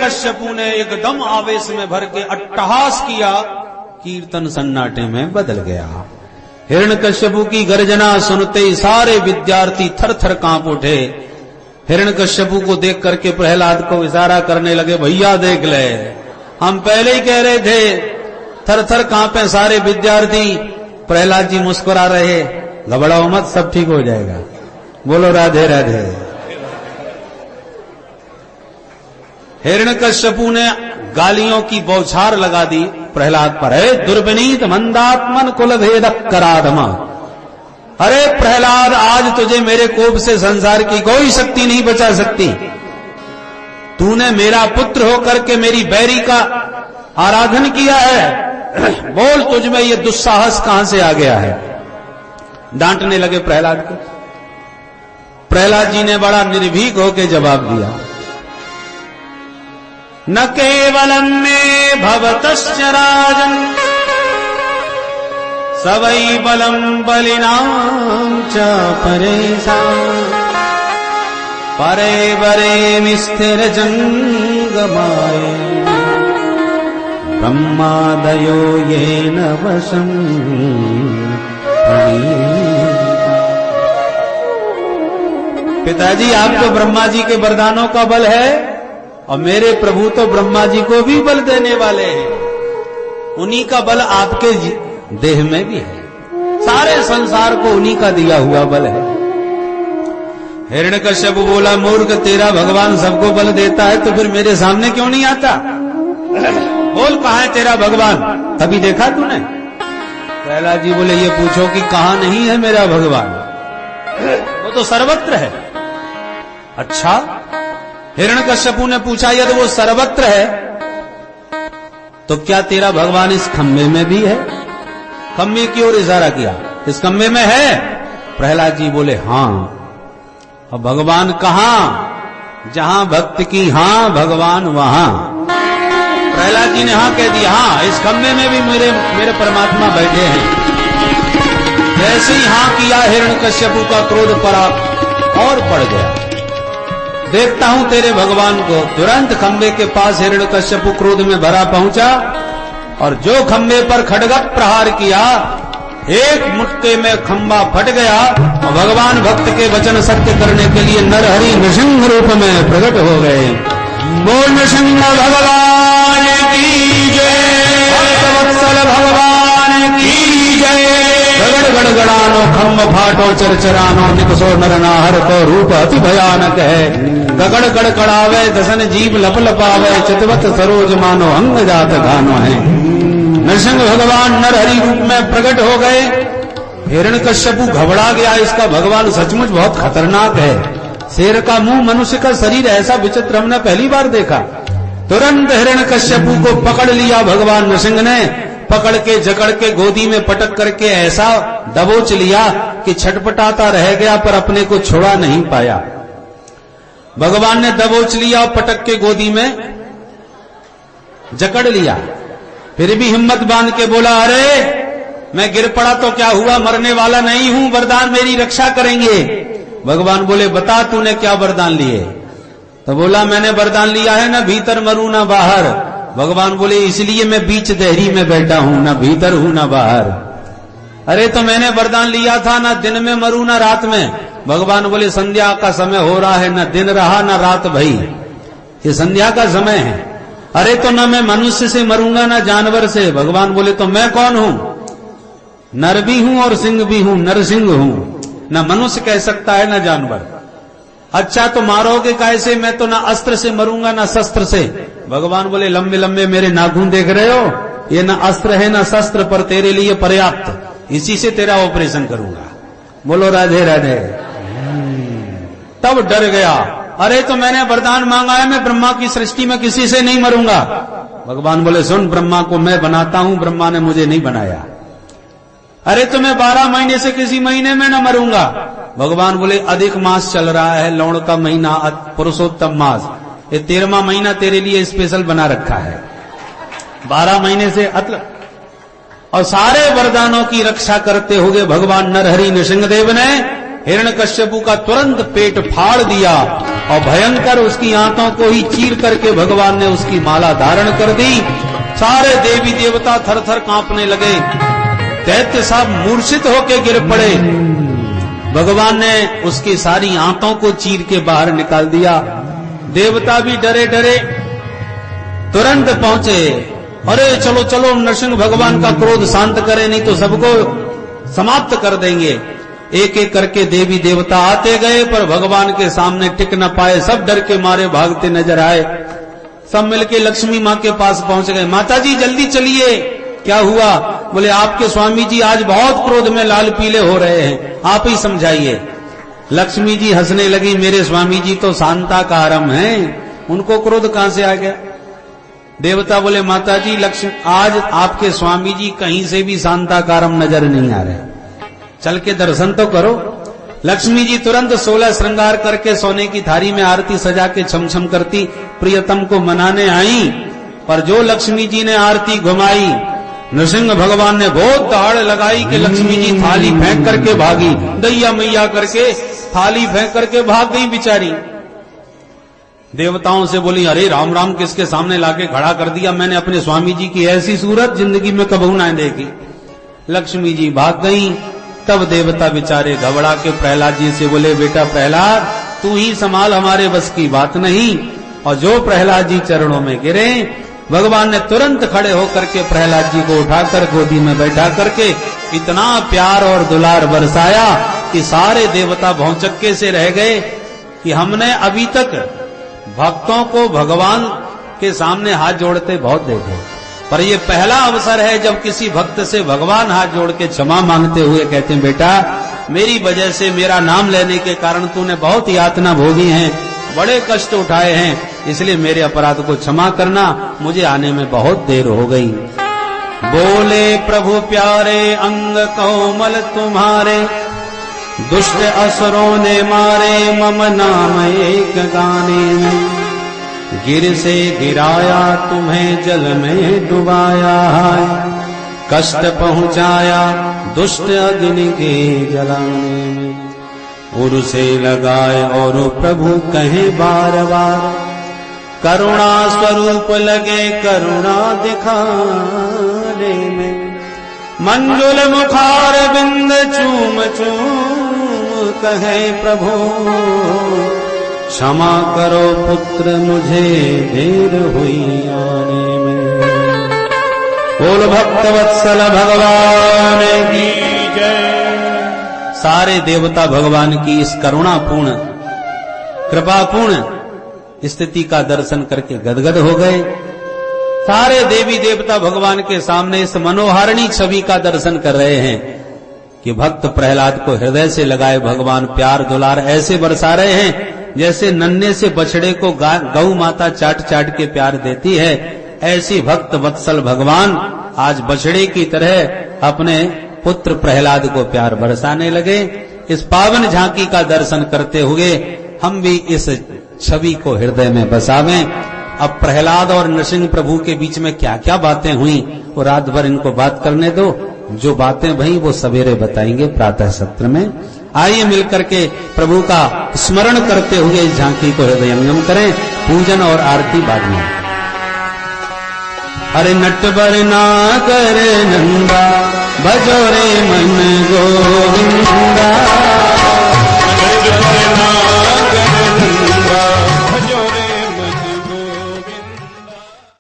हिरण्यकश्यपु ने एकदम आवेश में भर के अट्टहास किया, कीर्तन सन्नाटे में बदल गया। हिरण्यकश्यपु की गर्जना सुनते ही सारे विद्यार्थी थर थर कांप उठे। हिरण्यकश्यपु को देख करके प्रहलाद को इशारा करने लगे, भैया देख ले, हम पहले ही कह रहे थे। थर थर कांपे सारे विद्यार्थी। प्रहलाद जी मुस्कुरा रहे, घबराओ मत, सब ठीक हो जाएगा। बोलो राधे राधे। हिरण्यकश्यपु ने गालियों की बौछार लगा दी प्रहलाद पर। हे दुर्विनीत मंदात्मन कुल भेद कराधमा, अरे प्रहलाद, आज तुझे मेरे कोप से संसार की कोई शक्ति नहीं बचा सकती। तूने मेरा पुत्र होकर के मेरी बैरी का आराधन किया है। बोल, तुझ में ये दुस्साहस कहां से आ गया है? डांटने लगे प्रहलाद को। प्रहलाद जी ने बड़ा निर्भीक होकर जवाब दिया, न केवलम में भवतश्च राजन सवै बलम बलिनां च परेषां परे वरे स्थिर जंगमाय ब्रह्मादयो येन वशं पिताजी, आपको ब्रह्मा जी के वरदानों का बल है और मेरे प्रभु तो ब्रह्मा जी को भी बल देने वाले हैं। उन्हीं का बल आपके देह में भी है। सारे संसार को उन्हीं का दिया हुआ बल है। हिरण्यकश्यप बोला, मूर्ख, तेरा भगवान सबको बल देता है तो फिर मेरे सामने क्यों नहीं आता? बोल, कहां है तेरा भगवान? कभी देखा तूने? प्रहलाद जी बोले, ये पूछो कि कहां नहीं है मेरा भगवान? वो तो सर्वत्र है। अच्छा, हिरण्यकश्यपु ने पूछा, यदि वो सर्वत्र है तो क्या तेरा भगवान इस खम्भे में भी है? खम्भे की ओर इशारा किया, इस खम्भे में है? प्रहलाद जी बोले, हां। और भगवान कहां? जहां भक्त की हां, भगवान वहां। प्रहलाद जी ने हां कह दिया, हां, इस खम्भे में भी मेरे परमात्मा बैठे हैं। जैसे ही हां किया, हिरण्यकश्यपु का क्रोध पड़ा और बढ़ गया। देखता हूं तेरे भगवान को। तुरंत खंबे के पास हिरण्यकश्यपु क्रोध में भरा पहुंचा और जो खंबे पर खड्ग प्रहार किया, एक मुट्ठे में खंबा फट गया और भगवान भक्त के वचन सत्य करने के लिए नरहरि नृसिंह रूप में प्रकट हो गए। बोल नृसिंह भगवान की जय, भक्तवत्सल भगवान की जय। गगड़ गड़गड़ानो खम्भ फाटो चरचरानो, निकसो नरनाहर को रूप अति भयानक है। गगड़ गड़गड़ावे दसन जीव लप लपावे, चितवत सरोज मानो अंग जात गानो है। नरसिंह भगवान नरहरि रूप में प्रकट हो गए। हिरण्यकश्यपु घबरा गया, इसका भगवान सचमुच बहुत खतरनाक है। शेर का मुंह, मनुष्य का शरीर, ऐसा विचित्र हमने पहली बार देखा। तुरंत हिरण्यकश्यपु को पकड़ लिया भगवान नरसिंह ने। पकड़ के जकड़ के गोदी में पटक करके ऐसा दबोच लिया कि छटपटाता रह गया पर अपने को छोड़ा नहीं पाया। भगवान ने दबोच लिया और पटक के गोदी में जकड़ लिया। फिर भी हिम्मत बांध के बोला, अरे मैं गिर पड़ा तो क्या हुआ, मरने वाला नहीं हूं, वरदान मेरी रक्षा करेंगे। भगवान बोले, बता तूने क्या वरदान लिए? तो बोला, मैंने वरदान लिया है ना भीतर मरूं ना बाहर। भगवान बोले, इसलिए मैं बीच देहरी में बैठा हूं, ना भीतर हूं ना बाहर। अरे तो मैंने वरदान लिया था ना दिन में मरूं ना रात में। भगवान बोले, संध्या का समय हो रहा है, ना दिन रहा ना रात भई, ये संध्या का समय है। अरे तो ना मैं मनुष्य से मरूंगा ना जानवर से। भगवान बोले, तो मैं कौन हूं? नर भी हूं और सिंह भी हूं, नरसिंह हूं। ना मनुष्य कह सकता है ना जानवर। अच्छा तो मारोगे कैसे? मैं तो ना अस्त्र से मरूंगा ना शस्त्र से। भगवान बोले, लंबे लंबे मेरे नाखून देख रहे हो, ये ना अस्त्र है ना शस्त्र, पर तेरे लिए पर्याप्त, इसी से तेरा ऑपरेशन करूंगा। बोलो राधे राधे। तब डर गया, अरे तो मैंने वरदान मांगा है, मैं ब्रह्मा की सृष्टि में किसी से नहीं मरूंगा। भगवान बोले, सुन, ब्रह्मा को मैं बनाता हूं, ब्रह्मा ने मुझे नहीं बनाया। अरे तो मैं 12 महीने से किसी महीने में न मरूंगा। भगवान बोले, अधिक मास चल रहा है, लौण का महीना, पुरुषोत्तम मास, ये 13वां महीना तेरे लिए स्पेशल बना रखा है, 12 महीने से अतल। और सारे वरदानों की रक्षा करते हुए भगवान नरहरि नृसिंहदेव ने हिरण्यकश्यपु का तुरंत पेट फाड़ दिया और भयंकर उसकी आंतों को ही चीर करके भगवान ने उसकी माला धारण कर दी। सारे देवी देवता थर थर कांपने लगे, दैत्य सब मूर्छित होके गिर पड़े। भगवान ने उसकी सारी आंतों को चीर के बाहर निकाल दिया। देवता भी डरे डरे तुरंत पहुंचे, अरे चलो चलो नरसिंह भगवान का क्रोध शांत करें, नहीं तो सबको समाप्त कर देंगे। एक एक करके देवी देवता आते गए, पर भगवान के सामने टिक न पाए, सब डर के मारे भागते नजर आए। सब मिलके लक्ष्मी माँ के पास पहुंच गए। माता जी जल्दी चलिए, क्या हुआ? बोले आपके स्वामी जी आज बहुत क्रोध में लाल पीले हो रहे हैं, आप ही समझाइए। लक्ष्मी जी हंसने लगी, मेरे स्वामी जी तो शांताकारम हैं, उनको क्रोध कहां से आ गया? देवता बोले माता जी लक्ष्मी आज आपके स्वामी जी कहीं से भी शांताकारम नजर नहीं आ रहे, चल के दर्शन तो करो। लक्ष्मी जी तुरंत 16 श्रृंगार करके सोने की थारी में आरती सजा के छमछम करती प्रियतम को मनाने आई। पर जो लक्ष्मी जी ने आरती घुमाई, नृसिंह भगवान ने बहुत दहाड़ लगाई कि लक्ष्मी जी थाली फेंक करके भागी, दैया मैया करके थाली फेंक करके भाग गई बिचारी। देवताओं से बोली, अरे राम राम किसके सामने लाके खड़ा कर दिया, मैंने अपने स्वामी जी की ऐसी सूरत जिंदगी में कबू ना देखी। लक्ष्मी जी भाग गई। तब देवता बेचारे घबरा के प्रहलाद जी से बोले, बेटा प्रहलाद तू ही संभाल, हमारे बस की बात नहीं। और जो प्रहलाद जी चरणों में गिरे, भगवान ने तुरंत खड़े होकर के प्रहलाद जी को उठाकर गोदी में बैठा करके इतना प्यार और दुलार बरसाया कि सारे देवता भौचक्के से रह गए कि हमने अभी तक भक्तों को भगवान के सामने हाथ जोड़ते बहुत देखे, पर ये पहला अवसर है जब किसी भक्त से भगवान हाथ जोड़ के क्षमा मांगते हुए कहते हैं, बेटा मेरी वजह से, मेरा नाम लेने के कारण तूने बहुत यातना भोगी हैं, बड़े कष्ट उठाए हैं, इसलिए मेरे अपराध को क्षमा करना, मुझे आने में बहुत देर हो गई। बोले प्रभु प्यारे अंग कोमल तुम्हारे, दुष्ट असुरों ने मारे मम नाम एक गाने में, गिर से गिराया तुम्हें जल में डुबाया है, कष्ट पहुंचाया दुष्ट अग्नि के जलाने में, उर से लगाए और प्रभु कहे बार बार, करुणा स्वरूप लगे करुणा दिखाने में, मंजुल मुखार बिंद चूम चूम कहे प्रभु, क्षमा करो पुत्र मुझे देर हुई आने में। बोल भक्त वत्सल भगवान की जय। सारे देवता भगवान की इस करुणापूर्ण कृपापूर्ण स्थिति का दर्शन करके गदगद हो गए। सारे देवी देवता भगवान के सामने इस मनोहारिणी छवि का दर्शन कर रहे हैं कि भक्त प्रहलाद को हृदय से लगाए भगवान प्यार दुलार ऐसे बरसा रहे हैं जैसे नन्हे से बछड़े को गौ माता चाट चाट के प्यार देती है, ऐसी भक्त वत्सल भगवान आज बछड़े की तरह अपने पुत्र प्रहलाद को प्यार बरसाने लगे। इस पावन झांकी का दर्शन करते हुए हम भी इस छवि को हृदय में बसावें। अब प्रहलाद और नरसिंह प्रभु के बीच में क्या क्या बातें हुई वो रात भर इनको बात करने दो, जो बातें भई वो सवेरे बताएंगे प्रातः सत्र में। आइए मिलकर के प्रभु का स्मरण करते हुए इस झांकी को हृदयंगम करें, पूजन और आरती बाद में। अरे नटवर नागर नंदा, भजो रे मन गोविंदा।